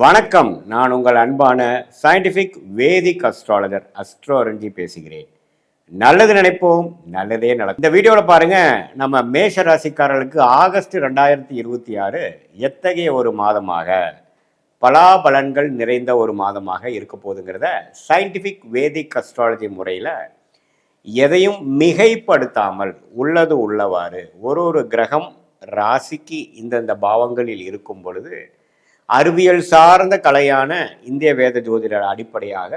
வணக்கம். நான் உங்கள் அன்பான சயின்டிஃபிக் வேதிக் அஸ்ட்ராலஜர் அஸ்ட்ரோரஞ்சி பேசுகிறேன். நல்லது நினைப்போம், நல்லதே நடக்கும். இந்த வீடியோவில் பாருங்க, நம்ம மேஷ ராசிக்காரர்களுக்கு ஆகஸ்ட் 2026 எத்தகைய ஒரு மாதமாக, பலாபலன்கள் நிறைந்த ஒரு மாதமாக இருக்க போகுதுங்கிறத சயின்டிஃபிக் வேதிக் அஸ்ட்ராலஜி முறையில் எதையும் மிகைப்படுத்தாமல் உள்ளது உள்ளவாறு ஒரு கிரகம் ராசிக்கு இந்தந்த பாவங்களில் இருக்கும் பொழுது அறிவியல் சார்ந்த கலையான இந்திய வேத ஜோதிடர் அடிப்படையாக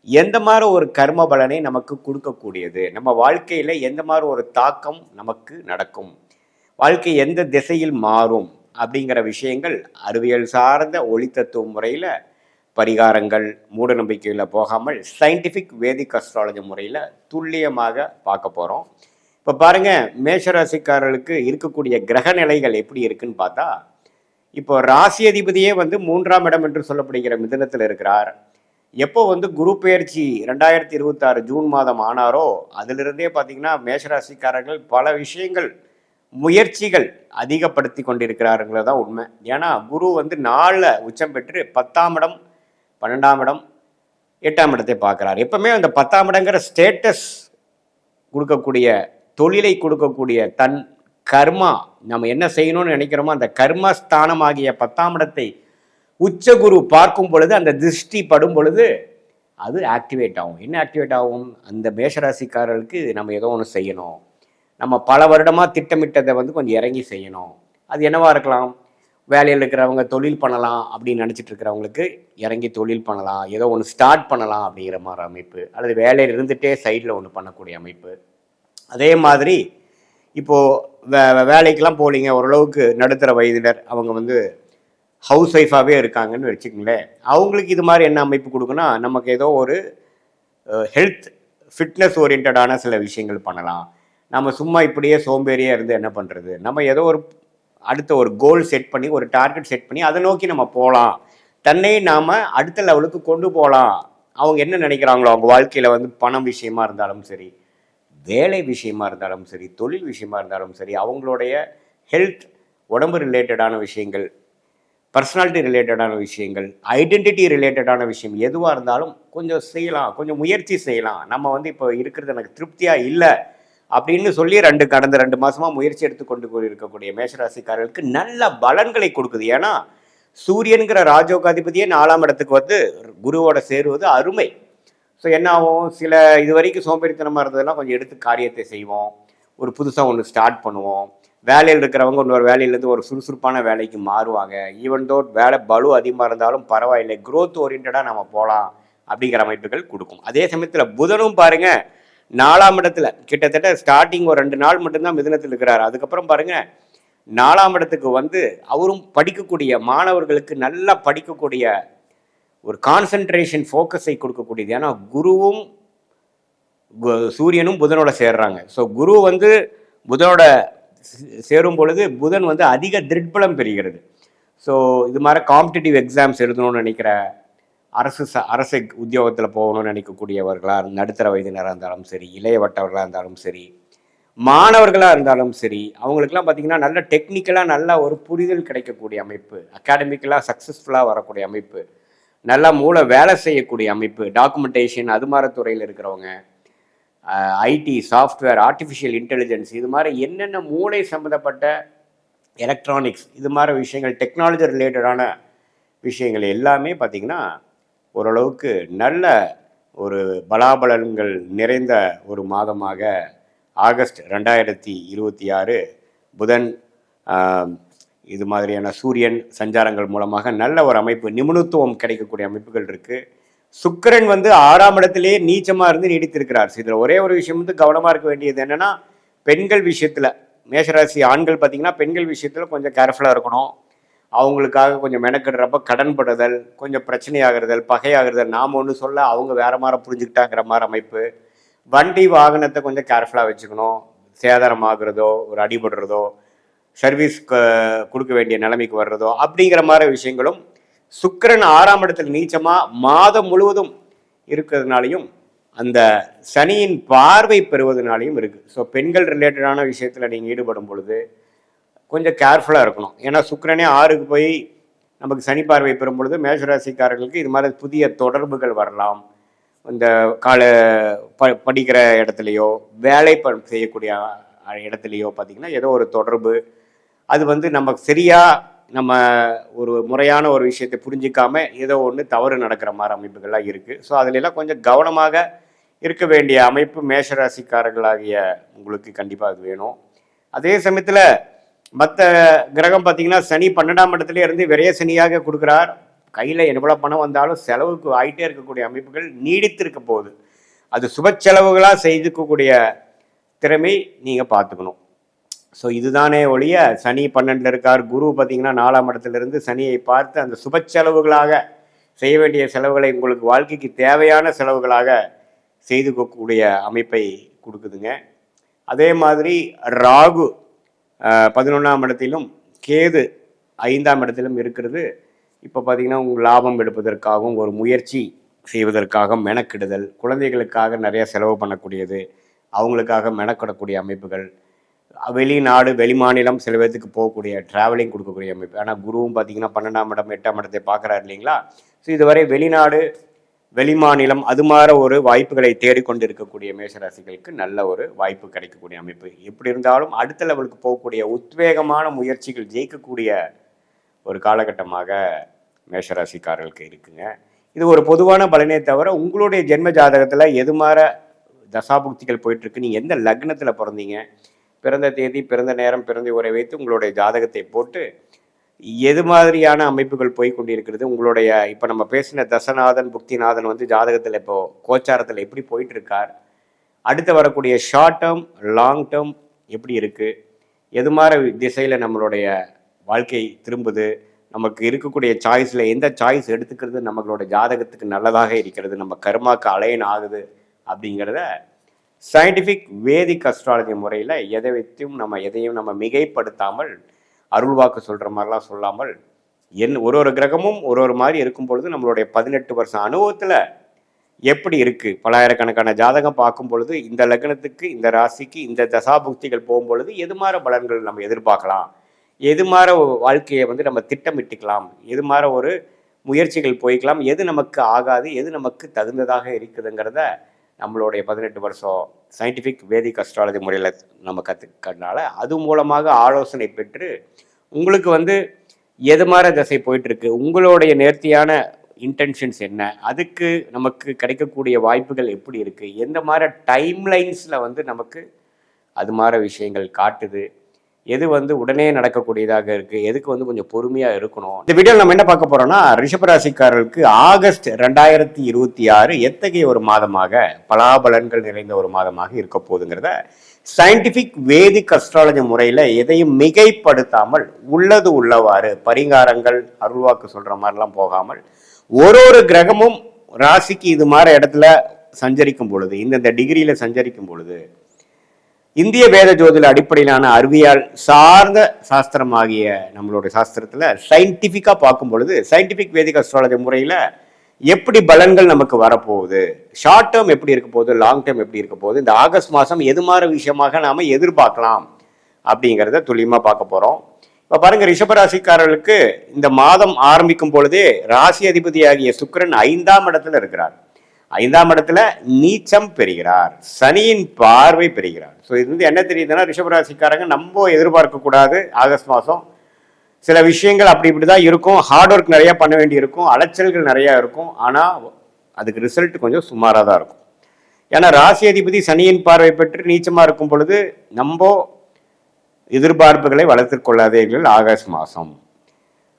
எந்த மாதிரி ஒரு கர்ம பலனை நமக்கு கொடுக்கக்கூடியது, நம்ம வாழ்க்கையில் எந்த மாதிரி ஒரு தாக்கம் நமக்கு நடக்கும், வாழ்க்கை எந்த திசையில் மாறும் அப்படிங்கிற விஷயங்கள் அறிவியல் சார்ந்த ஒளித்தத்துவ முறையில் பரிகாரங்கள் மூட நம்பிக்கையில் போகாமல் சயின்டிஃபிக் வேதிக் அஸ்ட்ராலஜி முறையில் துல்லியமாக பார்க்க போகிறோம். இப்போ பாருங்கள், மேஷராசிக்காரர்களுக்கு இருக்கக்கூடிய கிரக நிலைகள் எப்படி இருக்குன்னு பார்த்தா, இப்போ ராசி அதிபதியே 3ஆம் இடம் என்று சொல்லப்படுகிற மிதுனத்தில் இருக்கிறார். எப்போ குரு பெயர்ச்சி 2026 ஜூன் மாதம் ஆனாரோ அதிலிருந்தே பார்த்தீங்கன்னா மேஷராசிக்காரர்கள் பல விஷயங்கள் முயற்சிகள் அதிகப்படுத்தி கொண்டிருக்கிறாருங்கிறது தான் உண்மை. ஏன்னா குரு 4 உச்சம் பெற்று 10ஆம் இடம் 12ஆம் இடம் 8ஆம் இடத்தை பார்க்குறாரு. எப்பவுமே அந்த 10ஆம் இடங்கிற ஸ்டேட்டஸ் கொடுக்கக்கூடிய, தொழிலை கொடுக்கக்கூடிய, தன் கர்மா நம்ம என்ன செய்யணும்னு நினைக்கிறோமோ அந்த கர்மஸ்தானமாகிய 10ஆம் இடத்தை உச்ச குரு பார்க்கும் பொழுது, அந்த திருஷ்டி படும் பொழுது அது ஆக்டிவேட் ஆகும். என்ன ஆக்டிவேட் ஆகும்? அந்த மேஷராசிக்காரர்களுக்கு நம்ம ஏதோ ஒன்று செய்யணும், நம்ம பல வருடமாக திட்டமிட்டதை கொஞ்சம் இறங்கி செய்யணும். அது என்னவா இருக்கலாம்? வேலையில் இருக்கிறவங்க தொழில் பண்ணலாம் அப்படின்னு நினச்சிட்டு இருக்கிறவங்களுக்கு இறங்கி தொழில் பண்ணலாம், ஏதோ ஒன்று ஸ்டார்ட் பண்ணலாம் அப்படிங்கிற மாதிரி அமைப்பு, அல்லது வேலையில் இருந்துகிட்டே சைடில் ஒன்று பண்ணக்கூடிய அமைப்பு. அதே மாதிரி இப்போது வேலைக்கெல்லாம் போலிங்க, ஓரளவுக்கு நடுத்தர வயதினர் அவங்க ஹவுஸ் ஒய்ஃபாகவே இருக்காங்கன்னு வச்சுக்கங்களேன், அவங்களுக்கு இது மாதிரி என்ன அமைப்பு கொடுக்குன்னா, நமக்கு ஏதோ ஒரு ஹெல்த் ஃபிட்னஸ் ஓரியன்டான சில விஷயங்கள் பண்ணலாம். நம்ம சும்மா இப்படியே சோம்பேறியாக இருந்து என்ன பண்ணுறது, நம்ம ஏதோ ஒரு அடுத்த ஒரு கோல் செட் பண்ணி, ஒரு டார்கெட் செட் பண்ணி அதை நோக்கி நம்ம போகலாம், தன்னை நாம் அடுத்த லெவலுக்கு கொண்டு போகலாம். அவங்க என்ன நினைக்கிறாங்களோ, அவங்க வாழ்க்கையில் பணம் விஷயமா இருந்தாலும் சரி, வேலை விஷயமா இருந்தாலும் சரி, தொழில் விஷயமா இருந்தாலும் சரி, அவங்களுடைய ஹெல்த், உடம்பு ரிலேட்டடான விஷயங்கள், பர்சனாலிட்டி ரிலேட்டடான விஷயங்கள், ஐடென்டிட்டி ரிலேட்டடான விஷயம் எதுவாக இருந்தாலும் கொஞ்சம் செய்யலாம், கொஞ்சம் முயற்சி செய்யலாம். நம்ம இப்போ இருக்கிறது எனக்கு திருப்தியாக இல்லை அப்படின்னு சொல்லி கடந்த 2 மாதமாக முயற்சி எடுத்துக்கொண்டு இருக்கக்கூடிய மேஷராசிக்காரர்களுக்கு நல்ல பலன்களை கொடுக்குது. ஏன்னா சூரியனுங்கிற ராஜோகாதிபதியே 4ஆம் இடத்துக்கு குருவோட சேருவது அருமை. ஸோ என்ன ஆகும்? சில இது வரைக்கும் சோம்பேறித்தனமாக இருந்ததெல்லாம் கொஞ்சம் எடுத்து காரியத்தை செய்வோம், ஒரு புதுசாக ஒன்று ஸ்டார்ட் பண்ணுவோம். வேலையில் இருக்கிறவங்க இன்னொரு வேலையிலேருந்து ஒரு சுறுசுறுப்பான வேலைக்கு மாறுவாங்க. ஈவன் தோ வேலை பலு அதிகமாக இருந்தாலும் பரவாயில்லை, க்ரோத் ஓரியன்டாக நம்ம போகலாம் அப்படிங்கிற அமைப்புகள் கொடுக்கும். அதே சமயத்தில் புதனும் பாருங்கள் 4ஆம் இடத்துல கிட்டத்தட்ட ஸ்டார்டிங் ஒரு 2 நாள் மட்டும்தான் மிதுனத்தில் இருக்கிறார். அதுக்கப்புறம் பாருங்கள் 4ஆம் இடத்துக்கு அவரும் படிக்கக்கூடிய மாணவர்களுக்கு நல்லா படிக்கக்கூடிய ஒரு கான்சன்ட்ரேஷன் ஃபோக்கஸை கொடுக்கக்கூடியது. ஏன்னா குருவும் சூரியனும் புதனோட சேர்றாங்க. ஸோ குரு புதனோட சேரும் பொழுது புதன் அதிக திருட்பலம் பெறுகிறது. ஸோ இது மாதிரி காம்படிட்டிவ் எக்ஸாம்ஸ் எழுதணும்னு நினைக்கிற, அரசு உத்தியோகத்தில் போகணும்னு நினைக்கக்கூடியவர்களாக, நடுத்தர வயதினராக இருந்தாலும் சரி, இளையவட்டவர்களாக இருந்தாலும் சரி, மாணவர்களாக இருந்தாலும் சரி, அவங்களுக்கெல்லாம் பார்த்திங்கன்னா நல்ல டெக்னிக்கலாக நல்ல ஒரு புரிதல் கிடைக்கக்கூடிய அமைப்பு, அகாடமிக்கலாக சக்ஸஸ்ஃபுல்லாக வரக்கூடிய அமைப்பு, நல்லா மூளை வேலை செய்யக்கூடிய அமைப்பு, டாக்குமெண்டேஷன் அது மாதிரி துறையில் இருக்கிறவங்க, ஐடி, சாஃப்ட்வேர், ஆர்டிஃபிஷியல் இன்டெலிஜென்ஸ், இது மாதிரி என்னென்ன மூளை சம்மந்தப்பட்ட எலக்ட்ரானிக்ஸ், இது மாதிரி விஷயங்கள், டெக்னாலஜி ரிலேட்டடான விஷயங்கள் எல்லாமே பார்த்திங்கன்னா ஓரளவுக்கு நல்ல ஒரு பலாபலன்கள் நிறைந்த ஒரு மாதமாக ஆகஸ்ட் 2026 புதன் இது மாதிரியான சூரியன் சஞ்சாரங்கள் மூலமாக நல்ல ஒரு அமைப்பு, நிபுணத்துவம் கிடைக்கக்கூடிய அமைப்புகள் இருக்குது. சுக்கிரன் 6ஆம் இடத்திலேயே நீச்சமாக இருந்து நீடித்திருக்கிறார். இதில் ஒரே ஒரு விஷயம் கவனமாக இருக்க வேண்டியது என்னென்னா, பெண்கள் விஷயத்தில், மேஷராசி ஆண்கள் பார்த்திங்கன்னா பெண்கள் விஷயத்தில் கொஞ்சம் கேர்ஃபுல்லாக இருக்கணும். அவங்களுக்காக கொஞ்சம் மெனக்கிடுறப்ப கடன்படுதல், கொஞ்சம் பிரச்சனையாகிறதல், பகையாகிறதல், நாம் ஒன்று சொல்ல அவங்க வேறு மாதிரி புரிஞ்சுக்கிட்டாங்கிற மாதிரி அமைப்பு. வண்டி வாகனத்தை கொஞ்சம் கேர்ஃபுல்லாக வச்சுக்கணும். சேதாரமாகிறதோ, ஒரு அடிபடுறதோ, சர்வீஸ் கொடுக்க வேண்டிய நிலைமைக்கு வர்றதோ அப்படிங்கிற மாதிரி விஷயங்களும் சுக்கிரன் 6ஆம் இடத்துல நீச்சமாக மாதம் முழுவதும் இருக்கிறதுனாலையும் அந்த சனியின் பார்வை பெறுவதனாலையும் இருக்குது. ஸோ பெண்கள் ரிலேட்டடான விஷயத்தில் நீங்கள் ஈடுபடும் பொழுது கொஞ்சம் கேர்ஃபுல்லாக இருக்கணும். ஏன்னா சுக்கிரனே 6க்கு போய் நமக்கு சனி பார்வை பெறும் பொழுது மேஷராசிக்காரர்களுக்கு இது மாதிரி புதிய தொடர்புகள் வரலாம். இந்த படிக்கிற இடத்துலையோ வேலை செய்யக்கூடிய இடத்துலையோ பார்த்திங்கன்னா ஏதோ ஒரு தொடர்பு அது வந்து நமக்கு சரியாக நம்ம ஒரு முறையான ஒரு விஷயத்தை புரிஞ்சிக்காம ஏதோ ஒன்று தவறு நடக்கிற மாதிரி அமைப்புகள்லாம் இருக்குது. ஸோ அதிலெல்லாம் கொஞ்சம் கவனமாக இருக்க வேண்டிய அமைப்பு மேஷராசிக்காரர்களாகிய உங்களுக்கு கண்டிப்பாக அது வேணும். அதே சமயத்தில் மற்ற கிரகம் பார்த்தீங்கன்னா சனி 12ஆம் இடத்துல இருந்து விரைய சனியாக கொடுக்குறார். கையில் எவ்வளோ பணம் வந்தாலும் செலவுக்கு ஆகிட்டே இருக்கக்கூடிய அமைப்புகள் நீடித்திருக்க போகுது. அது சுப செலவுகளாக செய்துக்கக்கூடிய திறமை நீங்கள் பார்த்துக்கணும். ஸோ இதுதானே ஒழிய சனி 12 இருக்கார். குரு பார்த்தீங்கன்னா 4ஆம் இடத்துலேருந்து சனியை பார்த்து அந்த சுப செலவுகளாக செய்ய வேண்டிய செலவுகளை உங்களுக்கு வாழ்க்கைக்கு தேவையான செலவுகளாக செய்துக்கக்கூடிய அமைப்பை கொடுக்குதுங்க. அதே மாதிரி ராகு 11ஆம் இடத்திலும் கேது 5ஆம் இடத்திலும் இருக்கிறது. இப்போ பார்த்தீங்கன்னா உங்கள் லாபம் எடுப்பதற்காகவும் ஒரு முயற்சி செய்வதற்காக மெனக்கிடுதல், குழந்தைகளுக்காக நிறைய செலவு பண்ணக்கூடியது, அவங்களுக்காக மெனக்கிடக்கூடிய அமைப்புகள், வெளிநாடு வெளிமாநிலம் சில பேர்த்துக்கு போகக்கூடிய ட்ராவலிங் கொடுக்கக்கூடிய அமைப்பு. ஆனால் குருவும் பார்த்தீங்கன்னா 12ஆம் இடம் 8ஆம் இடத்தை பார்க்குறாரு இல்லைங்களா. ஸோ இதுவரை வெளிநாடு வெளிமாநிலம் அது மாதிரி ஒரு வாய்ப்புகளை தேடிக்கொண்டு இருக்கக்கூடிய மேஷராசிகளுக்கு நல்ல ஒரு வாய்ப்பு கிடைக்கக்கூடிய அமைப்பு. எப்படி இருந்தாலும் அடுத்த லெவலுக்கு போகக்கூடிய உத்வேகமான முயற்சிகள் ஜெயிக்கக்கூடிய ஒரு காலகட்டமாக மேஷராசிக்காரர்களுக்கு இருக்குங்க. இது ஒரு பொதுவான பலனே தவிர உங்களுடைய ஜென்ம ஜாதகத்தில் எது மாதிரி தசாபுக்திகள் போயிட்டுருக்கு, நீங்கள் எந்த லக்னத்தில் பிறந்தீங்க, பிறந்த தேதி பிறந்த நேரம் பிறந்த உரை வைத்து உங்களுடைய ஜாதகத்தை போட்டு எது மாதிரியான அமைப்புகள் போய் கொண்டிருக்கிறது, உங்களுடைய இப்போ நம்ம பேசின தசநாதன் புக்திநாதன் வந்து ஜாதகத்தில் இப்போ கோச்சாரத்தில் எப்படி போயிட்டு இருக்கார், அடுத்து வரக்கூடிய ஷார்ட் டேர்ம் லாங் டேர்ம் எப்படி இருக்குது, எது மாதிரி திசையில் நம்மளுடைய வாழ்க்கை திரும்புது, நமக்கு இருக்கக்கூடிய சாய்ஸில் எந்த சாய்ஸ் எடுத்துக்கிறது நம்மளோட ஜாதகத்துக்கு நல்லதாக இருக்கிறது, நம்ம கர்மாக்கு அலைன் ஆகுது அப்படிங்கிறத சயின்டிஃபிக் வேதிக் அஸ்ட்ராலஜி முறையில் எதையும் நம்ம மிகைப்படுத்தாமல் அருள்வாக்கு சொல்கிற மாதிரிலாம் சொல்லாமல் ஒரு கிரகமும் ஒரு மாதிரி இருக்கும் பொழுது நம்மளுடைய 18 வருஷம் அனுபவத்தில் எப்படி இருக்குது, பலாயிரக்கணக்கான ஜாதகம் பார்க்கும் பொழுது இந்த லக்னத்துக்கு இந்த ராசிக்கு இந்த தசாபுக்திகள் போகும்பொழுது எது மாதிரி பலன்கள் நம்ம எதிர்பார்க்கலாம், எது மாதிரி வாழ்க்கையை வந்து நம்ம திட்டமிட்டுக்கலாம், எது மாதிரி ஒரு முயற்சிகள் போய்க்கலாம், எது நமக்கு ஆகாது, எது நமக்கு தகுந்ததாக இருக்குதுங்கிறத நம்மளுடைய 18 வருஷம் சயின்டிஃபிக் வேதிக் அஸ்ட்ராலஜி முறையில் நம்ம கற்றுக்கிறதுனால அது மூலமாக ஆலோசனை பெற்று உங்களுக்கு வந்து எது மாதிரி திசை போயிட்டுருக்கு, உங்களுடைய நேர்த்தியான இன்டென்ஷன்ஸ் என்ன, அதுக்கு நமக்கு கிடைக்கக்கூடிய வாய்ப்புகள் எப்படி இருக்குது, எந்த மாதிரி டைம்லைன்ஸில் வந்து நமக்கு அது மாதிரி விஷயங்கள் காட்டுது, எது வந்து உடனே நடக்கக்கூடியதாக இருக்குது, எதுக்கு வந்து கொஞ்சம் பொறுமையாக இருக்கணும். இந்த வீடியோவில் நம்ம என்ன பார்க்க போகிறோம்னா ரிஷபராசிக்காரர்களுக்கு ஆகஸ்ட் 2026 எத்தகைய ஒரு மாதமாக பலாபலன்கள் நிறைந்த ஒரு மாதமாக இருக்க போகுதுங்கிறத சயின்டிஃபிக் வேதிக் அஸ்ட்ராலஜி முறையில் எதையும் மிகைப்படுத்தாமல் உள்ளது உள்ளவாறு பரிகாரங்கள் அருள்வாக்கு சொல்கிற மாதிரிலாம் போகாமல் ஒரு கிரகமும் ராசிக்கு இது மாதிரி இடத்துல சஞ்சரிக்கும் பொழுது, இந்தந்த டிகிரியில் சஞ்சரிக்கும் பொழுது இந்திய வேத ஜோதிட அடிப்படையிலான அறிவியல் சார்ந்த சாஸ்திரமாகிய நம்மளுடைய சாஸ்திரத்தில் சயின்டிஃபிக்காக பார்க்கும் பொழுது சயின்டிஃபிக் வேதிக் அஸ்ட்ராலஜி முறையில் எப்படி பலன்கள் நமக்கு வரப்போகுது, ஷார்ட் டேர்ம் எப்படி இருக்க போகுது, லாங் டேர்ம் எப்படி இருக்க போகுது, இந்த ஆகஸ்ட் மாதம் எது மாதிரி விஷயமாக நாம் எதிர்பார்க்கலாம் அப்படிங்கிறத துல்லியமாக பார்க்க போகிறோம். இப்போ பாருங்கள், ரிஷபராசிக்காரர்களுக்கு இந்த மாதம் ஆரம்பிக்கும் பொழுதே ராசி அதிபதியாகிய சுக்கிரன் 5ஆம் இடத்துல இருக்கிறார். 5ஆம் இடத்துல நீச்சம் பெறுகிறார், சனியின் பார்வை பெறுகிறார். ஸோ இது வந்து என்ன தெரியுதுன்னா ரிஷபராசிக்காரங்க நம்ம எதிர்பார்க்கக்கூடாது. ஆகஸ்ட் மாதம் சில விஷயங்கள் இப்படி தான் இருக்கும், ஹார்ட் ஒர்க் நிறையா பண்ண வேண்டி இருக்கும், அலைச்சல்கள் நிறையா இருக்கும், ஆனால் அதுக்கு ரிசல்ட் கொஞ்சம் சுமாராக தான் இருக்கும். ஏன்னா ராசி அதிபதி சனியின் பார்வை பெற்று நீச்சமாக இருக்கும் பொழுது நம்ம எதிர்பார்ப்புகளை வளர்த்து கொள்ளாதீர்கள். ஆகஸ்ட் மாதம்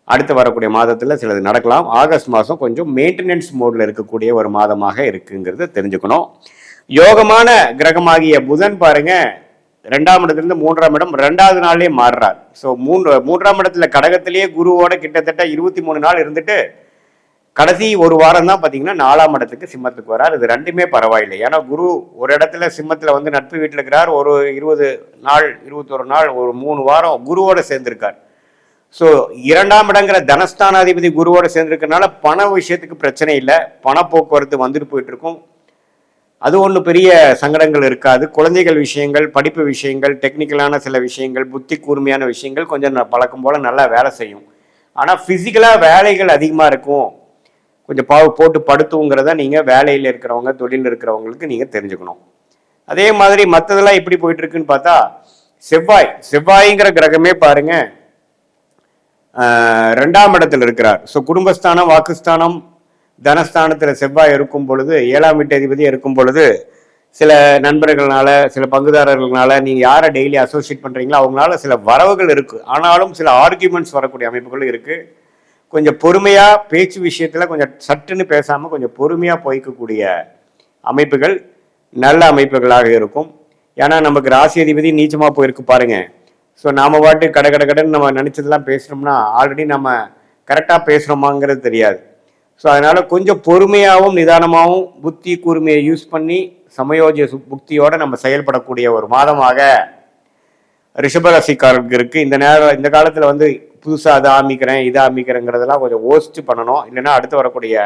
அடுத்து வரக்கூடிய மாதத்தில் சிலது நடக்கலாம். ஆகஸ்ட் மாதம் கொஞ்சம் மெயின்டெனன்ஸ் மோடில் இருக்கக்கூடிய ஒரு மாதமாக இருக்குங்கிறத தெரிஞ்சுக்கணும். யோகமான கிரகமாகிய புதன் பாருங்க 2ஆம் இடத்துலேருந்து 3ஆம் இடம் 2வது நாள்லேயே மாறுறார். ஸோ 3ஆம் இடத்துல கடகத்திலேயே குருவோட கிட்டத்தட்ட 23 நாள் இருந்துட்டு கடைசி ஒரு வாரம் தான் பார்த்தீங்கன்னா 4ஆம் இடத்துக்கு சிம்மத்துக்கு வரார். இது ரெண்டுமே பரவாயில்லை. ஏன்னா குரு ஒரு இடத்துல சிம்மத்தில் வந்து நட்பு வீட்டில் இருக்கிறார். ஒரு 20 நாள் 21 நாள் ஒரு 3 வாரம் குருவோட சேர்ந்திருக்கார். ஸோ 2ஆம் இடங்கிற தனஸ்தானாதிபதி குருவோட சேர்ந்திருக்கிறதுனால பண விஷயத்துக்கு பிரச்சனை இல்லை, பண போக்குவரத்து வந்துட்டு போயிட்டு இருக்கும். அது ஒன்றும் பெரிய சங்கடங்கள் இருக்காது. குழந்தைகள் விஷயங்கள், படிப்பு விஷயங்கள், டெக்னிக்கலான சில விஷயங்கள், புத்தி கூர்மையான விஷயங்கள் கொஞ்சம் பழக்கம் போல் நல்லா வேலை செய்யும். ஆனால் ஃபிசிக்கலாக வேலைகள் அதிகமாக இருக்கும், கொஞ்சம் போட்டு படுத்துங்கிறத நீங்கள் வேலையில் இருக்கிறவங்க, தொழிலில் இருக்கிறவங்களுக்கு நீங்கள் தெரிஞ்சுக்கணும். அதே மாதிரி மற்றதெல்லாம் எப்படி போயிட்டு இருக்குன்னு பார்த்தா, செவ்வாய்ங்கிற கிரகமே பாருங்க 2ஆம் இடத்துல இருக்கிறார். ஸோ குடும்பஸ்தானம், வாக்குஸ்தானம், தனஸ்தானத்தில் செவ்வாய் இருக்கும் பொழுது, 7ஆம் வீட்டு அதிபதி இருக்கும் பொழுது, சில நண்பர்களால, சில பங்குதாரர்களால நீங்கள் யாரை டெய்லி அசோசியேட் பண்ணுறீங்களோ அவங்களால சில வரவுகள் இருக்குது. ஆனாலும் சில ஆர்கியூமெண்ட்ஸ் வரக்கூடிய அமைப்புகள் இருக்குது. கொஞ்சம் பொறுமையாக பேச்சு விஷயத்தில் கொஞ்சம் சட்டுன்னு பேசாமல் கொஞ்சம் பொறுமையாக போய்க்கக்கூடிய அமைப்புகள் நல்ல அமைப்புகளாக இருக்கும். ஏன்னா நமக்கு ராசி அதிபதி நீச்சமாக போயிருக்கு பாருங்க. ஸோ நாம் பாட்டு கடன் நம்ம நினச்சதெல்லாம் பேசுகிறோம்னா ஆல்ரெடி நம்ம கரெக்டாக பேசுகிறோமாங்கிறது தெரியாது. ஸோ அதனால் கொஞ்சம் பொறுமையாகவும் நிதானமாகவும் புத்தி கூர்மையை யூஸ் பண்ணி சமயோஜிய புக்தியோடு நம்ம செயல்படக்கூடிய ஒரு மாதமாக ரிஷபராசிக்காரருக்கு இருக்குது. இந்த காலத்தில் வந்து புதுசாக அதை ஆரம்பிக்கிறேன் இதை ஆரம்பிக்கிறேங்கிறதெல்லாம் கொஞ்சம் யோசிச்சு பண்ணணும். இல்லைன்னா அடுத்து வரக்கூடிய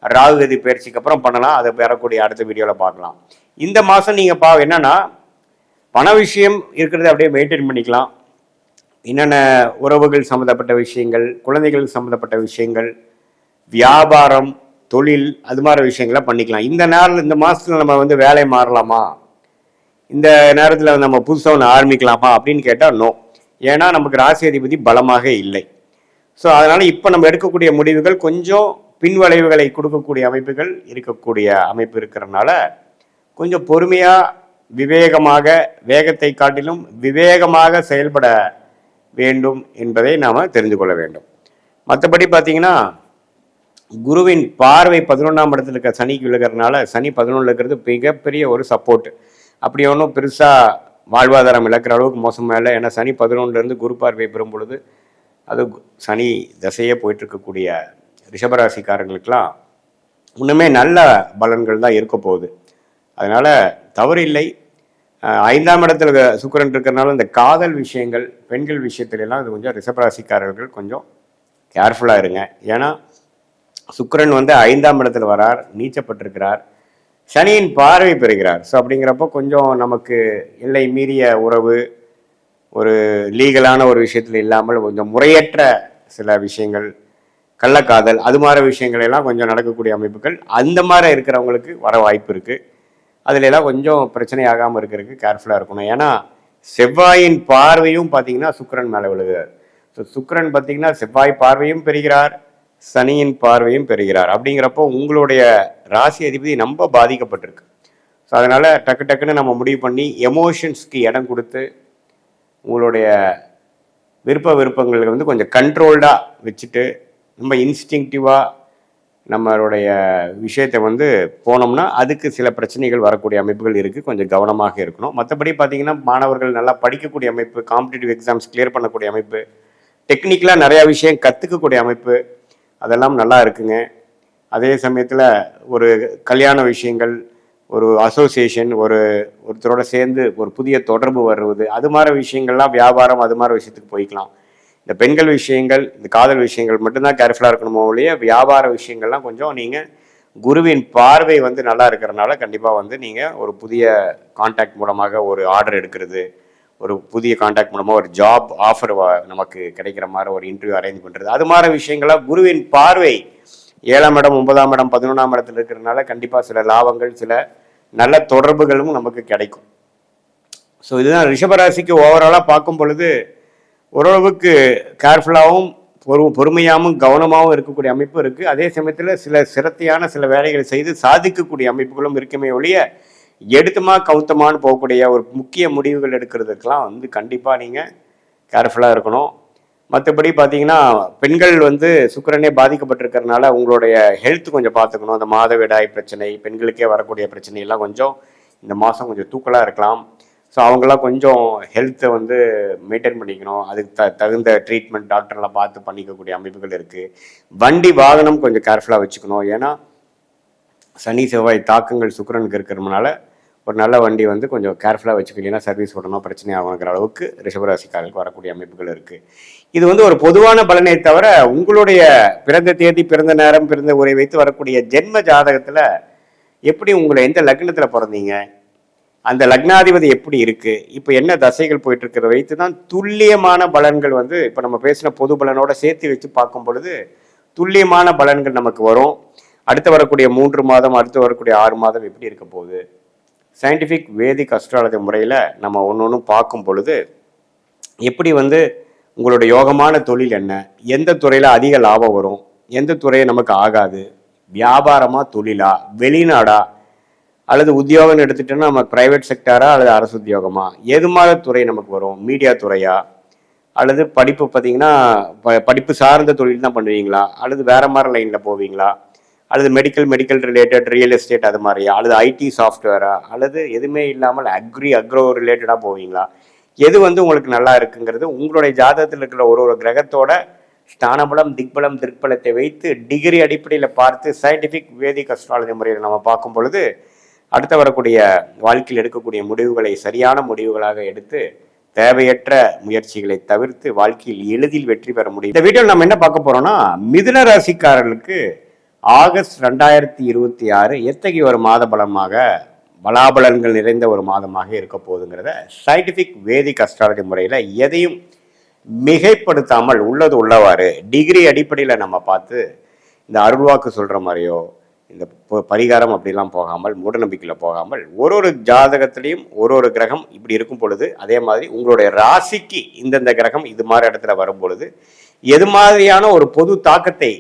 ராகுகதி பயிற்சிக்கு அப்புறம் பண்ணலாம். அதை பெறக்கூடிய அடுத்த வீடியோவில் பார்க்கலாம். இந்த மாதம் நீங்கள் என்னன்னா பண விஷயம் இருக்கிறத அப்படியே மெயின்டைன் பண்ணிக்கலாம். என்னென்ன உறவுகள் சம்மந்தப்பட்ட விஷயங்கள், குழந்தைகள் சம்மந்தப்பட்ட விஷயங்கள், வியாபாரம், தொழில், அது மாதிரி விஷயங்களை பண்ணிக்கலாம். இந்த மாதத்தில் நம்ம வந்து வேலை மாறலாமா, இந்த நேரத்தில் நம்ம புதுசாக ஒன்று ஆரம்பிக்கலாமா அப்படின்னு கேட்டால் நோ. ஏன்னா நமக்கு ராசி அதிபதி பலமாக இல்லை. ஸோ அதனால் இப்போ நம்ம எடுக்கக்கூடிய முடிவுகள் கொஞ்சம் பின்வளைவுகளை கொடுக்கக்கூடிய அமைப்புகள் இருக்கக்கூடிய அமைப்பு இருக்கிறதுனால கொஞ்சம் பொறுமையாக விவேகமாக, வேகத்தை காட்டிலும் விவேகமாக செயல்பட வேண்டும் என்பதை நாம் தெரிந்து கொள்ள வேண்டும். மற்றபடி பார்த்தீங்கன்னா குருவின் பார்வை 11ஆம் இடத்துல இருக்க சனிக்கு விழுகிறதுனால, சனி 11 இருக்கிறது மிகப்பெரிய ஒரு சப்போர்ட். அப்படி ஒன்றும் பெருசாக வாழ்வாதாரம் இழக்கிற அளவுக்கு மோசமாக இல்லை. ஏன்னா சனி 11லேருந்து குரு பார்வை பெறும் பொழுது அது சனி தசையே போயிட்டுருக்கக்கூடிய ரிஷபராசிக்காரங்களுக்கெல்லாம் இன்னுமே நல்ல பலன்கள் தான் இருக்க போகுது. அதனால் தவறு இல்லை. 5ஆம் இடத்துல சுக்கிரன் இருக்கிறனால இந்த காதல் விஷயங்கள், பெண்கள் விஷயத்துலலாம் இது கொஞ்சம் ரிஷபராசிக்காரர்கள் கொஞ்சம் கேர்ஃபுல்லாக இருங்க. ஏன்னா சுக்கிரன் வந்து 5ஆம் இடத்துல வரார், நீச்சப்பட்டிருக்கிறார், சனியின் பார்வை பெறுகிறார். ஸோ அப்படிங்கிறப்போ கொஞ்சம் நமக்கு எல்லை மீறிய உறவு, ஒரு லீகலான ஒரு விஷயத்தில் இல்லாமல் கொஞ்சம் முறையற்ற சில விஷயங்கள், கள்ளக்காதல், அது மாதிரி விஷயங்கள் எல்லாம் கொஞ்சம் நடக்கக்கூடிய அமைப்புகள் அந்த மாதிரி இருக்கிறவங்களுக்கு வர வாய்ப்பு இருக்குது. அதுல எல்லாம் கொஞ்சம் பிரச்சனை ஆகாமல் இருக்கிறதுக்கு கேர்ஃபுல்லாக இருக்கணும். ஏன்னா செவ்வாயின் பார்வையும் பார்த்தீங்கன்னா சுக்கிரன் மேலே விழுகிறார். ஸோ சுக்கிரன் பார்த்தீங்கன்னா செவ்வாய் பார்வையும் பெறுகிறார், சனியின் பார்வையும் பெறுகிறார். அப்படிங்கிறப்போ உங்களுடைய ராசி அதிபதி ரொம்ப பாதிக்கப்பட்டிருக்கு. ஸோ அதனால் டக்குன்னு நம்ம முடிவு பண்ணி எமோஷன்ஸ்க்கு இடம் கொடுத்து உங்களுடைய விருப்பங்களை வந்து கொஞ்சம் கண்ட்ரோல்டாக வச்சுட்டு ரொம்ப இன்ஸ்டிங்டிவாக நம்மளுடைய விஷயத்தை வந்து போனோம்னா அதுக்கு சில பிரச்சனைகள் வரக்கூடிய அமைப்புகள் இருக்குது. கொஞ்சம் கவனமாக இருக்கணும். மற்றபடி பார்த்தீங்கன்னா மாணவர்கள் நல்லா படிக்கக்கூடிய அமைப்பு, காம்படிட்டிவ் எக்ஸாம்ஸ் கிளியர் பண்ணக்கூடிய அமைப்பு, டெக்னிக்கலாக நிறையா விஷயம் கற்றுக்கக்கூடிய அமைப்பு, அதெல்லாம் நல்லா இருக்குங்க. அதே சமயத்தில் ஒரு கல்யாண விஷயங்கள், ஒரு அசோசியேஷன், ஒருத்தரோட சேர்ந்து ஒரு புதிய தொடர்பு வருவது, அது மாதிரி விஷயங்கள்லாம் வியாபாரம், அது மாதிரி விஷயத்துக்கு போய்க்கலாம். இந்த பெண்கள் விஷயங்கள், இந்த காதல் விஷயங்கள் மட்டும்தான் கேர்ஃபுல்லாக இருக்கணுமோ ஒழிய வியாபார விஷயங்கள்லாம் கொஞ்சம் நீங்கள் குருவின் பார்வை வந்து நல்லா இருக்கிறனால கண்டிப்பாக வந்து நீங்கள் ஒரு புதிய கான்டாக்ட் மூலமாக ஒரு ஆர்டர் எடுக்கிறது, ஒரு புதிய கான்டாக்ட் மூலமாக ஒரு ஜாப் ஆஃபர் நமக்கு கிடைக்கிற மாதிரி ஒரு இன்டர்வியூ அரேஞ்ச் பண்ணுறது, அது மாதிரி விஷயங்கள்லாம் குருவின் பார்வை 7ஆம் இடம், 9ஆம் இடம், 11ஆம் இடத்துல இருக்கிறதுனால கண்டிப்பாக சில லாபங்கள், சில நல்ல தொடர்புகளும் நமக்கு கிடைக்கும். ஸோ இதுதான் ரிஷபராசிக்கு ஓவராலாக பார்க்கும் பொழுது ஓரளவுக்கு கேர்ஃபுல்லாகவும் பொறுமையாகவும் கவனமாகவும் இருக்கக்கூடிய அமைப்பு இருக்குது. அதே சமயத்தில் சில சிரத்தையான சில வேலைகளை செய்து சாதிக்கக்கூடிய அமைப்புகளும் இருக்குமே ஒழிய எடுத்துமா கவுத்தமானு போகக்கூடிய ஒரு முக்கிய முடிவுகள் எடுக்கிறதுக்கெல்லாம் வந்து கண்டிப்பாக நீங்கள் கேர்ஃபுல்லாக இருக்கணும். மற்றபடி பார்த்தீங்கன்னா பெண்கள் வந்து சுக்கிரனே பாதிக்கப்பட்டிருக்கிறதுனால உங்களுடைய ஹெல்த் கொஞ்சம் பார்த்துக்கணும். அந்த மாதவிடாய் பிரச்சனை, பெண்களுக்கே வரக்கூடிய பிரச்சனையெல்லாம் கொஞ்சம் இந்த மாதம் கொஞ்சம் தூக்கலாக இருக்கலாம். ஸோ அவங்களாம் கொஞ்சம் ஹெல்த்தை வந்து மெயின்டைன் பண்ணிக்கணும். அதுக்கு தகுந்த ட்ரீட்மெண்ட் டாக்டர்லாம் பார்த்து பண்ணிக்கக்கூடிய அமைப்புகள் இருக்குது. வண்டி வாகனம் கொஞ்சம் கேர்ஃபுல்லாக வச்சுக்கணும். ஏன்னா சனி செவ்வாய் தாக்கங்கள் சுக்கிரனுக்கு இருக்கிறதுனால ஒரு நல்ல வண்டி வந்து கொஞ்சம் கேர்ஃபுல்லாக வச்சுக்கலைன்னா சர்வீஸ் விடணும், பிரச்சனை ஆகுங்கிற அளவுக்கு ரிஷபராசிக்காரர்களுக்கு வரக்கூடிய அமைப்புகள் இருக்குது. இது வந்து ஒரு பொதுவான பலனை தவிர உங்களுடைய பிறந்த தேதி, பிறந்த நேரம், பிறந்த உரை வைத்து வரக்கூடிய ஜென்ம ஜாதகத்தில் எப்படி உங்களை எந்த லக்னத்தில் பிறந்தீங்க, அந்த லக்னாதிபதி எப்படி இருக்கு, இப்போ என்ன தசைகள் போயிட்டு இருக்கிறத வைத்து தான் துல்லியமான பலன்கள் வந்து இப்போ நம்ம பேசின பொது பலனோட சேர்த்து வச்சு பார்க்கும் பொழுது துல்லியமான பலன்கள் நமக்கு வரும். அடுத்து வரக்கூடிய 3 மாதம், அடுத்து வரக்கூடிய 6 மாதம் எப்படி இருக்க போகுது, சயின்டிஃபிக் வேதிக் அஸ்ட்ராலஜி முறையில் நம்ம ஒன்று பார்க்கும் பொழுது எப்படி வந்து உங்களோட யோகமான தொழில் என்ன, எந்த துறையில் அதிக லாபம் வரும், எந்த துறையை நமக்கு ஆகாது, வியாபாரமா தொழிலா வெளிநாடா அல்லது உத்தியோகம் எடுத்துட்டோன்னா நம்ம பிரைவேட் செக்டாரா அல்லது அரசு உத்தியோகமா, எது மாதிரி துறை நமக்கு வரும், மீடியா துறையா அல்லது படிப்பு பார்த்தீங்கன்னா படிப்பு சார்ந்த தொழில் தான் பண்ணுவீங்களா அல்லது வேற மாதிரி லைனில் போவீங்களா அல்லது மெடிக்கல் ரிலேட்டட் ரியல் எஸ்டேட் அது மாதிரியா அல்லது ஐடி சாஃப்ட்வேரா அல்லது எதுவுமே இல்லாமல் அக்ரோ ரிலேட்டடாக போவீங்களா, எது வந்து உங்களுக்கு நல்லா இருக்குங்கிறது உங்களுடைய ஜாதகத்தில் இருக்கிற ஒரு கிரகத்தோட ஸ்தானபலம் திக்பலம் திருப்பலத்தை வைத்து டிகிரி அடிப்படையில் பார்த்து சயின்டிஃபிக் வேதிக் அஸ்ட்ராலஜி முறையில் நம்ம பார்க்கும் பொழுது அடுத்து வரக்கூடிய வாழ்க்கையில் எடுக்கக்கூடிய முடிவுகளை சரியான முடிவுகளாக எடுத்து தேவையற்ற முயற்சிகளை தவிர்த்து வாழ்க்கையில் எளிதில் வெற்றி பெற முடியும். இந்த வீடியோவில் நம்ம என்ன பார்க்க போறோம்னா, மிதுன ராசிக்காரர்களுக்கு ஆகஸ்ட் 2026 எத்தகைய ஒரு மாத பலமாக பலாபலன்கள் நிறைந்த ஒரு மாதமாக இருக்க போகுதுங்கிறத சயின்டிஃபிக் வேதிக் அஸ்ட்ராலஜி முறையில் எதையும் மிகைப்படுத்தாமல் உள்ளது உள்ளவாறு டிகிரி அடிப்படையில் நம்ம பார்த்து இந்த அருள்வாக்கு சொல்கிற மாதிரியோ இந்த பரிகாரம் அப்படிலாம் போகாமல் மூடநம்பிக்கையில் போகாமல் ஒரு ஜாதகத்திலையும் ஒரு கிரகம் இப்படி இருக்கும் பொழுது அதே மாதிரி உங்களுடைய ராசிக்கு இந்தந்த கிரகம் இது மாதிரி இடத்துல வரும் பொழுது எது மாதிரியான ஒரு பொது தாக்கத்தை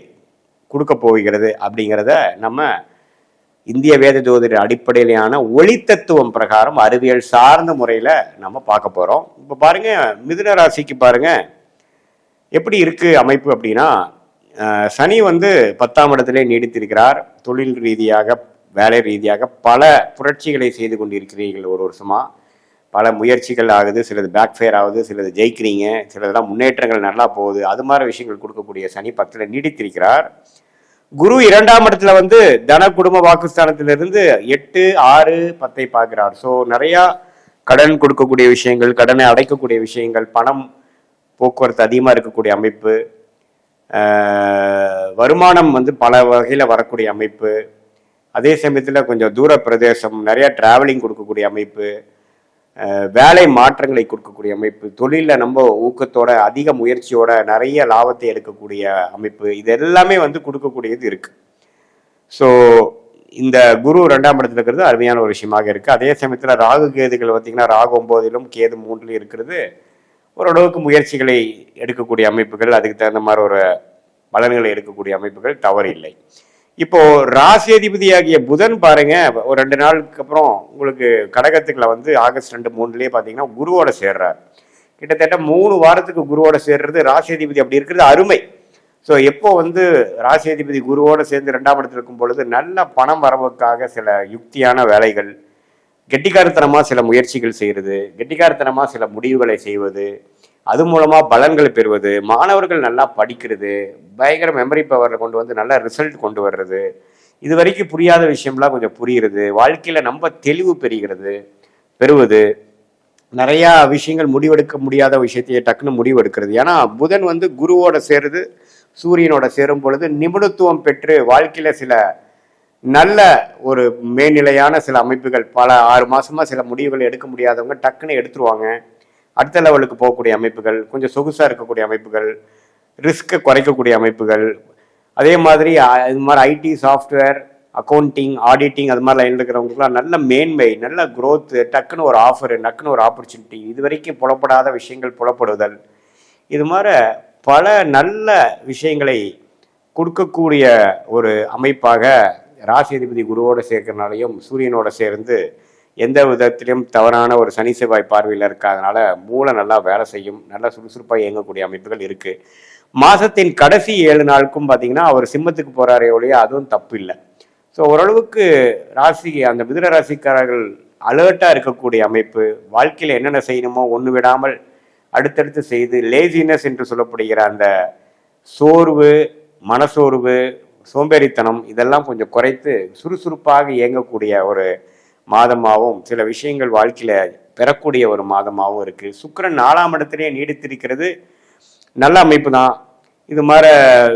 கொடுக்க போகிறது அப்படிங்கிறத நம்ம இந்திய வேத ஜோதிட அடிப்படையிலான ஒளித்தத்துவம் பிரகாரம் அறிவியல் சார்ந்த முறையில் நம்ம பார்க்க போகிறோம். இப்போ பாருங்க, மிதுன ராசிக்கு பாருங்க எப்படி இருக்கு அமைப்பு அப்படின்னா, சனி வந்து 10ஆம் இடத்திலே நீடித்திருக்கிறார். தொழில் ரீதியாக வேலை ரீதியாக பல புரட்சிகளை செய்து கொண்டிருக்கிறீர்கள். ஒரு வருஷமா பல முயற்சிகள் ஆகுது, சிலது பேக் ஃபயர் ஆகுது, சிலது ஜெயிக்கிறீங்க, சிலதெல்லாம் முன்னேற்றங்கள் நல்லா போகுது. அது மாதிரி விஷயங்கள் கொடுக்கக்கூடிய சனி 10ல் நீடித்திருக்கிறார். குரு 2ஆம் இடத்துல வந்து தன குடும்ப வாக்குஸ்தானத்திலிருந்து 8, 6, 10 பார்க்கிறார். ஸோ நிறையா கடன் கொடுக்கக்கூடிய விஷயங்கள், கடனை அடைக்கக்கூடிய விஷயங்கள், பணம் போக்குவரத்து அதிகமாக இருக்கக்கூடிய அமைப்பு, வருமானம் வந்து பல வகையில் வரக்கூடிய அமைப்பு, அதே சமயத்தில் கொஞ்சம் தூர பிரதேசம், நிறையா டிராவலிங் கொடுக்கக்கூடிய அமைப்பு, வேலை மாற்றங்களை கொடுக்கக்கூடிய அமைப்பு, தொழிலில் நம்ம ஊக்கத்தோட அதிக முயற்சியோட நிறைய லாபத்தை எடுக்கக்கூடிய அமைப்பு, இது எல்லாமே வந்து கொடுக்கக்கூடியது இருக்கு. ஸோ இந்த குரு 2ஆம் இடத்துல இருக்கிறது அருமையான ஒரு விஷயமாக இருக்கு. அதே சமயத்தில் ராகு கேதுகள் பார்த்தீங்கன்னா ராகு 9லும் கேது 3லும் இருக்கிறது ஓரளவுக்கு முயற்சிகளை எடுக்கக்கூடிய அமைப்புகள், அதுக்கு தகுந்த மாதிரி ஒரு பலன்களை எடுக்கக்கூடிய அமைப்புகள் தவறு இல்லை. இப்போ ராசி அதிபதியாகிய புதன் பாருங்க, ஒரு 2 நாளுக்கு அப்புறம் உங்களுக்கு கடகத்துக்குள்ள வந்து ஆகஸ்ட் 2, 3லயே பார்த்தீங்கன்னா குருவோட சேர்றார். கிட்டத்தட்ட 3 வாரத்துக்கு குருவோட சேர்றது ராசி அதிபதி அப்படி இருக்கிறது அருமை. ஸோ எப்போ வந்து ராசி அதிபதி குருவோட சேர்ந்து 2ஆம் இடத்துல இருக்கும் பொழுது நல்ல பணம் வரவுக்காக சில யுக்தியான வேலைகள், கெட்டிக்காரத்தனமாக சில முயற்சிகள் செய்கிறது, கெட்டிக்காரத்தனமாக சில முடிவுகளை செய்வது, அது மூலமாக பலன்களை பெறுவது, மாணவர்கள் நல்லா படிக்கிறது, பயங்கர மெமரி பவரில் கொண்டு வந்து நல்ல ரிசல்ட் கொண்டு வர்றது, இது வரைக்கும் புரியாத விஷயம்லாம் கொஞ்சம் புரியுறது, வாழ்க்கையில் நம்ம தெளிவு பெறுவது, நிறையா விஷயங்கள் முடிவெடுக்க முடியாத விஷயத்தையே டக்குன்னு முடிவெடுக்கிறது. ஏன்னா புதன் வந்து குருவோட சேருது, சூரியனோட சேரும் பொழுது நிபுணத்துவம் பெற்று வாழ்க்கையில் சில நல்ல ஒரு மேல்நிலையான சில அமைப்புகள், பல 6 மாசமா சில முடிவுகள் எடுக்க முடியாதவங்க டக்குன்னு எடுத்துருவாங்க. அடுத்த லெவலுக்கு போகக்கூடிய அமைப்புகள், கொஞ்சம் சொகுசாக இருக்கக்கூடிய அமைப்புகள், ரிஸ்க்கை குறைக்கக்கூடிய அமைப்புகள், அதே மாதிரி இது மாதிரி ஐடி சாஃப்ட்வேர், அக்கௌண்டிங், ஆடிட்டிங் அது மாதிரி லைனில் இருக்கிறவங்களுக்குலாம் நல்ல மேன்மை, நல்ல க்ரோத்து, டக்குன்னு ஒரு ஆஃபரு, டக்குன்னு ஒரு ஆப்பர்ச்சுனிட்டி, இது வரைக்கும் புலப்படாத விஷயங்கள் புலப்படுதல், இது மாதிரி பல நல்ல விஷயங்களை கொடுக்கக்கூடிய ஒரு அமைப்பாக ராசி அதிபதி குருவோடு சேர்க்கறனாலையும் சூரியனோட சேர்ந்து எந்த விதத்திலும் தவறான ஒரு சனி செவ்வாய் பார்வையில் இருக்காதனால மூளை நல்லா வேலை செய்யும், நல்லா சுறுசுறுப்பாக இயங்கக்கூடிய அமைப்புகள் இருக்குது. மாதத்தின் கடைசி 7 நாளுக்கும் பார்த்தீங்கன்னா அவர் சிம்மத்துக்கு போகிறாரே ஒழிய அதுவும் தப்பு இல்லை. ஸோ ஓரளவுக்கு ராசி அந்த மிதுன ராசிக்காரர்கள் அலர்ட்டாக இருக்கக்கூடிய அமைப்பு, வாழ்க்கையில் என்னென்ன செய்யணுமோ ஒன்று விடாமல் அடுத்தடுத்து செய்து லேசினஸ் என்று சொல்லப்படுகிற அந்த சோர்வு, மனசோர்வு, சோம்பேறித்தனம் இதெல்லாம் கொஞ்சம் குறைத்து சுறுசுறுப்பாக இயங்கக்கூடிய ஒரு மாதமாகவும் சில விஷயங்கள் வாழ்க்கையில் பெறக்கூடிய ஒரு மாதமாகவும் இருக்குது. சுக்கிரன் 4ஆம் இடத்திலே நீடித்திருக்கிறது நல்ல அமைப்பு தான். இது மாதிரி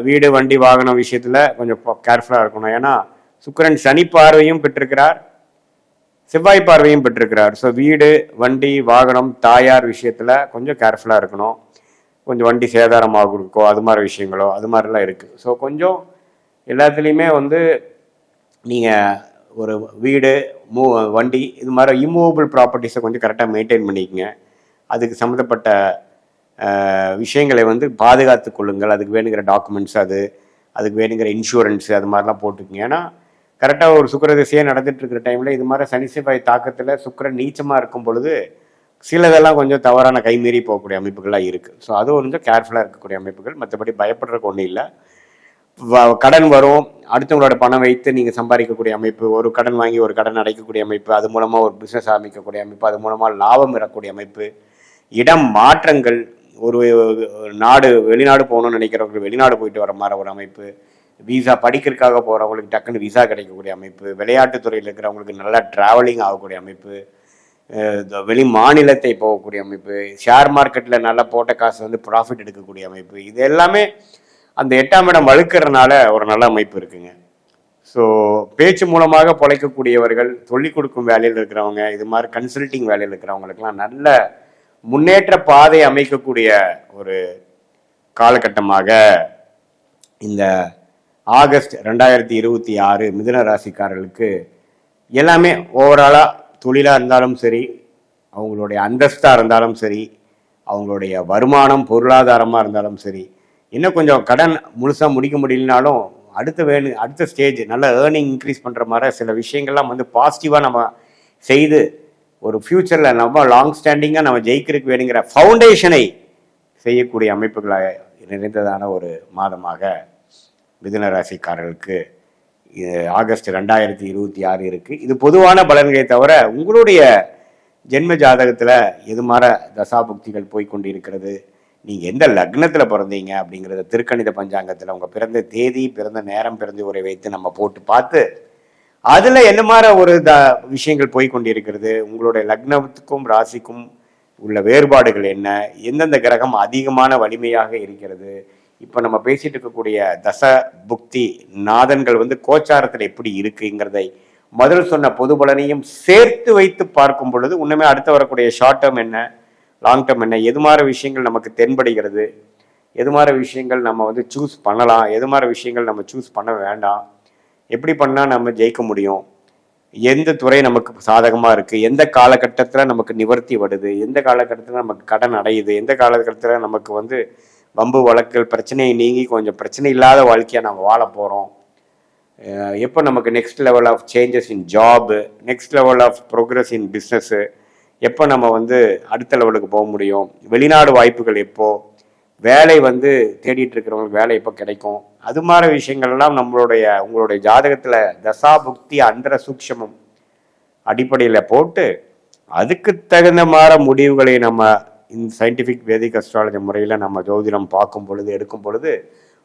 வீடு வண்டி வாகனம் விஷயத்தில் கொஞ்சம் கேர்ஃபுல்லாக இருக்கணும். ஏன்னா சுக்கிரன் சனி பார்வையும் பெற்றிருக்கிறார், செவ்வாய் பார்வையும் பெற்றிருக்கிறார். ஸோ வீடு, வண்டி, வாகனம், தாயார் விஷயத்தில் கொஞ்சம் கேர்ஃபுல்லாக இருக்கணும். கொஞ்சம் வண்டி சேதாரமாக இருக்கோ அது மாதிரி விஷயங்களோ அது மாதிரிலாம் இருக்குது. ஸோ கொஞ்சம் எல்லாத்துலேயுமே வந்து நீங்கள் ஒரு வீடு, வண்டி இது மாதிரி இம்மூவபிள் ப்ராப்பர்ட்டிஸை கொஞ்சம் கரெக்டாக மெயின்டைன் பண்ணிக்கங்க. அதுக்கு சம்மந்தப்பட்ட விஷயங்களை வந்து பாதுகாத்து கொள்ளுங்கள். அதுக்கு வேணுங்கிற டாக்குமெண்ட்ஸ், அதுக்கு வேணுங்கிற இன்சூரன்ஸு அது மாதிரிலாம் போட்டுக்குங்க. ஏன்னா கரெக்டாக ஒரு சுக்கிர திசையாக நடந்துட்டு இருக்கிற டைமில் இது மாதிரி சனி செவ்வாய் தாக்கத்தில் சுக்கிரன் நீச்சமாக இருக்கும் பொழுது சிலதெல்லாம் கொஞ்சம் தவறான கைமீறி போகக்கூடிய அமைப்புகள்லாம் இருக்குது. ஸோ அது கொஞ்சம் கேர்ஃபுல்லாக இருக்கக்கூடிய அமைப்புகள். மற்றபடி பயப்படுறதுக்கு ஒன்றும் இல்லை. கடன் வரும், அடுத்தவங்களோட பணம் வைத்து நீங்கள் சம்பாதிக்கக்கூடிய அமைப்பு, ஒரு கடன் வாங்கி ஒரு கடன் அடைக்கக்கூடிய அமைப்பு, அது மூலமாக ஒரு பிஸ்னஸ் ஆரம்பிக்கக்கூடிய அமைப்பு, அது மூலமாக லாபம் பெறக்கூடிய அமைப்பு, இடம் மாற்றங்கள், ஒரு வெளிநாடு போகணும்னு நினைக்கிறவங்களுக்கு வெளிநாடு போயிட்டு வர மாதிரி ஒரு அமைப்பு, விசா படிக்கிறதுக்காக போகிறவங்களுக்கு டக்குன்னு விசா கிடைக்கக்கூடிய அமைப்பு, விளையாட்டுத்துறையில் இருக்கிறவங்களுக்கு நல்லா ட்ராவலிங் ஆகக்கூடிய அமைப்பு, வெளி மாநிலத்தை போகக்கூடிய அமைப்பு, ஷேர் மார்க்கெட்டில் நல்லா போட்ட காசு வந்து ப்ராஃபிட் எடுக்கக்கூடிய அமைப்பு, இது எல்லாமே அந்த 8ஆம் இடம் வலுக்கிறதுனால ஒரு நல்ல அமைப்பு இருக்குங்க. ஸோ பேச்சு மூலமாக பொழைக்கக்கூடியவர்கள், சொல்லிக் கொடுக்கும் வேலையில் இருக்கிறவங்க, இது மாதிரி கன்சல்டிங் வேலையில் இருக்கிறவங்களுக்கெல்லாம் நல்ல முன்னேற்ற பாதை அமைக்கக்கூடிய ஒரு காலகட்டமாக இந்த ஆகஸ்ட் 2026 மிதுன ராசிக்காரர்களுக்கு எல்லாமே ஓவராலாக தொழிலாக இருந்தாலும் சரி, அவங்களுடைய அந்தஸ்தாக இருந்தாலும் சரி, அவங்களுடைய வருமானம் பொருளாதாரமாக இருந்தாலும் சரி, இன்னும் கொஞ்சம் கடன் முழுசாக முடிக்க முடியலனாலும் அடுத்த ஸ்டேஜ் நல்ல ஏர்னிங் இன்க்ரீஸ் பண்ணுற மாதிரி சில விஷயங்கள்லாம் வந்து பாசிட்டிவாக நம்ம செய்து ஒரு ஃப்யூச்சரில் நம்ம லாங் ஸ்டாண்டிங்காக நம்ம ஜெயிக்கிறதுக்கு வேணுங்கிற ஃபவுண்டேஷனை செய்யக்கூடிய அமைப்புகளாக நிறைந்ததான ஒரு மாதமாக மிதுன ராசிக்காரர்களுக்கு ஆகஸ்ட் 2026 இருக்குது. இது பொதுவான பலன்களை தவிர உங்களுடைய ஜென்ம ஜாதகத்தில் எது மாதிரி தசாபுக்திகள் போய்கொண்டு இருக்கிறது, நீங்கள் எந்த லக்னத்தில் பிறந்தீங்க அப்படிங்கிறத திருக்கணித பஞ்சாங்கத்தில் உங்கள் பிறந்த தேதி, பிறந்த நேரம், பிறந்த உரை வைத்து நம்ம போட்டு பார்த்து அதில் என்ன மாதிரி ஒரு விஷயங்கள் போய்கொண்டிருக்கிறது, உங்களுடைய லக்னத்துக்கும் ராசிக்கும் உள்ள வேறுபாடுகள் என்ன, எந்தெந்த கிரகம் அதிகமான வலிமையாக இருக்கிறது, இப்போ நம்ம பேசிட்டு இருக்கக்கூடிய தச புக்தி நாதன்கள் வந்து கோச்சாரத்தில் எப்படி இருக்குங்கிறதை முதல் சொன்ன பொது பலனையும் சேர்த்து வைத்து பார்க்கும் பொழுது உண்மையுமே அடுத்து வரக்கூடிய ஷார்ட் டேர்ம் என்ன, லாங் டேர்ம் என்ன, எது மாதிரி விஷயங்கள் நமக்கு தென்படுகிறது, எது மாதிரி விஷயங்கள் நம்ம வந்து சூஸ் பண்ணலாம், எது மாதிரி விஷயங்கள் நம்ம சூஸ் பண்ண வேண்டாம், எப்படி பண்ணால் நம்ம ஜெயிக்க முடியும், எந்த துறை நமக்கு சாதகமாக இருக்குது, எந்த காலகட்டத்தில் நமக்கு நிவர்த்தி வருது, எந்த காலகட்டத்தில் நமக்கு கடன் அடையுது, எந்த காலகட்டத்தில் நமக்கு வந்து வம்பு வழக்குகள் பிரச்சனையை நீங்கி கொஞ்சம் பிரச்சனை இல்லாத வாழ்க்கையாக நம்ம வாழ போகிறோம், எப்போ நமக்கு next level of changes in job, next level of progress in business, எப்போ நம்ம வந்து அடுத்த லெவலுக்கு போக முடியும், வெளிநாடு வாய்ப்புகள் எப்போ, வேலை வந்து தேடிட்டு இருக்கிறவங்களுக்கு வேலை எப்போ கிடைக்கும், அது மாதிரி விஷயங்கள்லாம் உங்களுடைய ஜாதகத்தில் தசாபுக்தி அந்தர சூக்ஷமம் அடிப்படையில் போட்டு அதுக்கு தகுந்த மாதிரி முடிவுகளை நம்ம இந்த சயின்டிஃபிக் வேதிக் அஸ்ட்ராலஜி முறையில் நம்ம ஜோதிடம் பார்க்கும் பொழுது எடுக்கும் பொழுது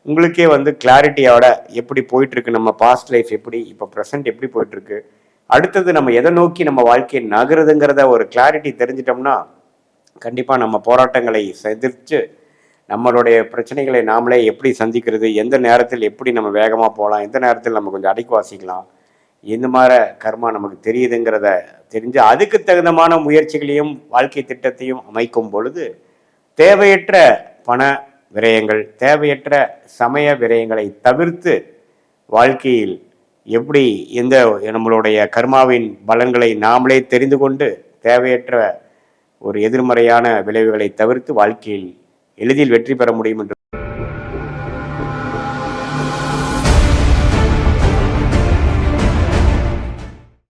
உங்களுக்கே வந்து கிளாரிட்டியோட எப்படி போயிட்டுருக்கு, நம்ம பாஸ்ட் லைஃப் எப்படி, இப்போ ப்ரெசன்ட் எப்படி போயிட்டுருக்கு, அடுத்தது நம்ம எதை நோக்கி நம்ம வாழ்க்கையை நகருதுங்கிறத ஒரு கிளாரிட்டி தெரிஞ்சிட்டோம்னா கண்டிப்பாக நம்ம போராட்டங்களை எதிர்த்து நம்மளுடைய பிரச்சனைகளை நாமளே எப்படி சந்திக்கிறது, எந்த நேரத்தில் எப்படி நம்ம வேகமாக போகலாம், எந்த நேரத்தில் நம்ம கொஞ்சம் அடக்கி வாசிக்கலாம், இந்த மாதிரி கர்மா நமக்கு தெரியுதுங்கிறத தெரிஞ்சு அதுக்கு தகுந்தமான முயற்சிகளையும் வாழ்க்கை திட்டத்தையும் அமைக்கும் பொழுது தேவையற்ற பண விரயங்கள், தேவையற்ற சமய விரயங்களை தவிர்த்து வாழ்க்கையில் எப்படி நம்மளுடைய கர்மாவின் பலன்களை நாமளே தெரிந்து கொண்டு தேவையற்ற ஒரு எதிர்மறையான விளைவுகளை தவிர்த்து வாழ்க்கையில் எளிதில் வெற்றி பெற முடியும் என்று